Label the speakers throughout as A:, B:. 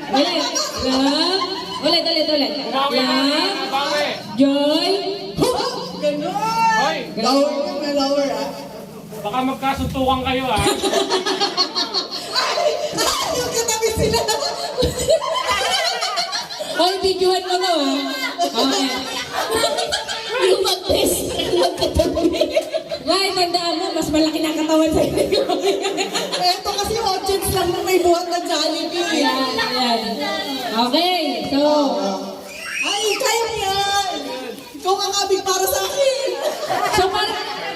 A: Ulit. Love. Ulit. Love. Joy.
B: Ganun!
C: Hoy!
B: Lower ah.
C: Baka magkasuntukan kayo ah.
B: Yung katabi sila.
A: Hoy, videohan mo to ah. Okay.
B: Yung mag-best friend magkatabi.
A: Ngay, tandaan mo, mas malaki na katawan sa iyo.
B: Eto kasi audience lang na may buhat na Jollibee.
A: Ayan. Okay, so.
B: Ay, kaya mo yan! Ikaw ang kabig para sa akin!
A: So,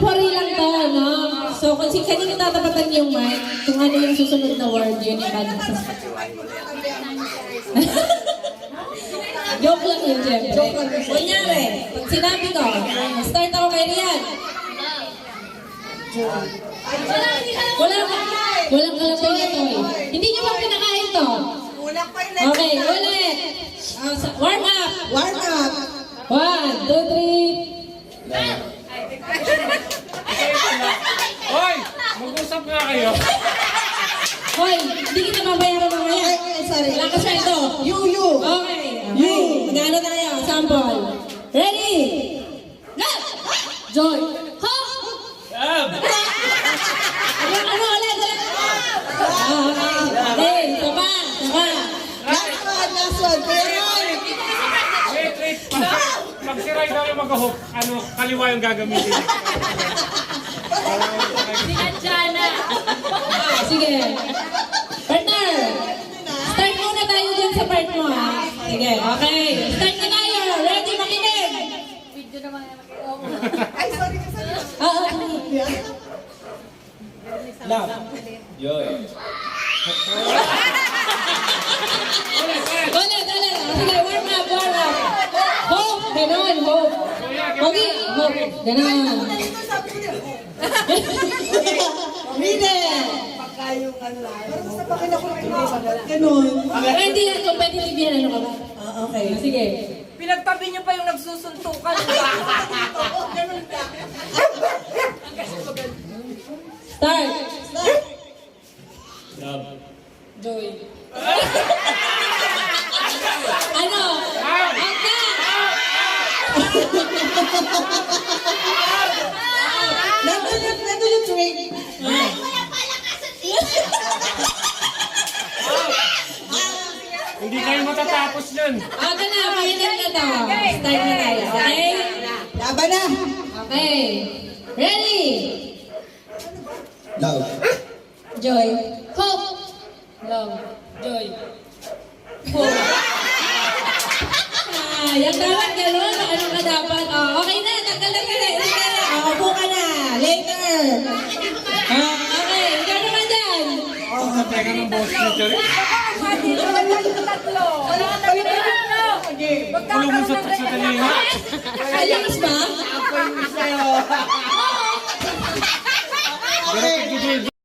A: pari lang to, no? So, kung kanina tatapatan yung mic, kung ano yung susunod na word, yun yung kanina sa... Joke lang yun, Jeff.
B: Joke lang yun.
A: Kunyari, pag sinabi ko, start ako kay Rian. Walang kalatoy na toy. Hindi nyo ba pinakain to?
B: Kulang pa yung
A: Okay, ulit. Warm up.
B: Warm up!
A: 1, 2, 3.
C: Hoy! Mag-usap nga kayo.
A: Hoy, hindi kita mabayaran mamaya.
B: Ay, sorry.
A: Wala ka sweldo.
B: You.
A: Okay. Magano tayo? Sample. Ready? Go! Joy. Ho! Ano ulit? Okay. Saba.
B: Last one. Kaya
C: Wait. Pag si Ray daw yung mag-hook, kaliwa yung gagamitin.
A: Sige. Partner. Start muna tayo dyan sa part mo, ha? Sige. Okay. Start na tayo. Ready? Makinig.
B: Ay, sorry.
A: Oo.
C: Love. Joy.
A: Ulit. Sige, warm up. Hope. Ganon, hope. Pogi. Hope. Ganon.
B: Leader! Pagka yung ano lang. Pero basta pakinakulit mo. Ganun.
A: Ready yan. Competitive yan. Ano ka ba?
B: Okay.
A: Sige.
D: Pinagtabi niyo pa yung nagsusuntukan.
B: Ganun ka.
A: Start.
C: Love.
A: Joy. Ano? Out na!
B: Nandun yung drink.
C: Hindi kayo matatapos nun.
A: Out na! Pakinig na to. Start na tayo. Okay?
B: Laban na.
A: Okay. Ready?
B: Love.
A: Joy. Hope. Love. Joy. Hope. Yung dapat gano'n. Ano ka dapat? Oh, okay na. Tanggal na.
B: Upo ka na. Later.
A: Okay. Ikaw naman dyan.
C: Teka ng boss ni Cherry. Kulong mo sa talinga.
A: Alinis ba?
B: Ako yung sa'yo.
C: Pero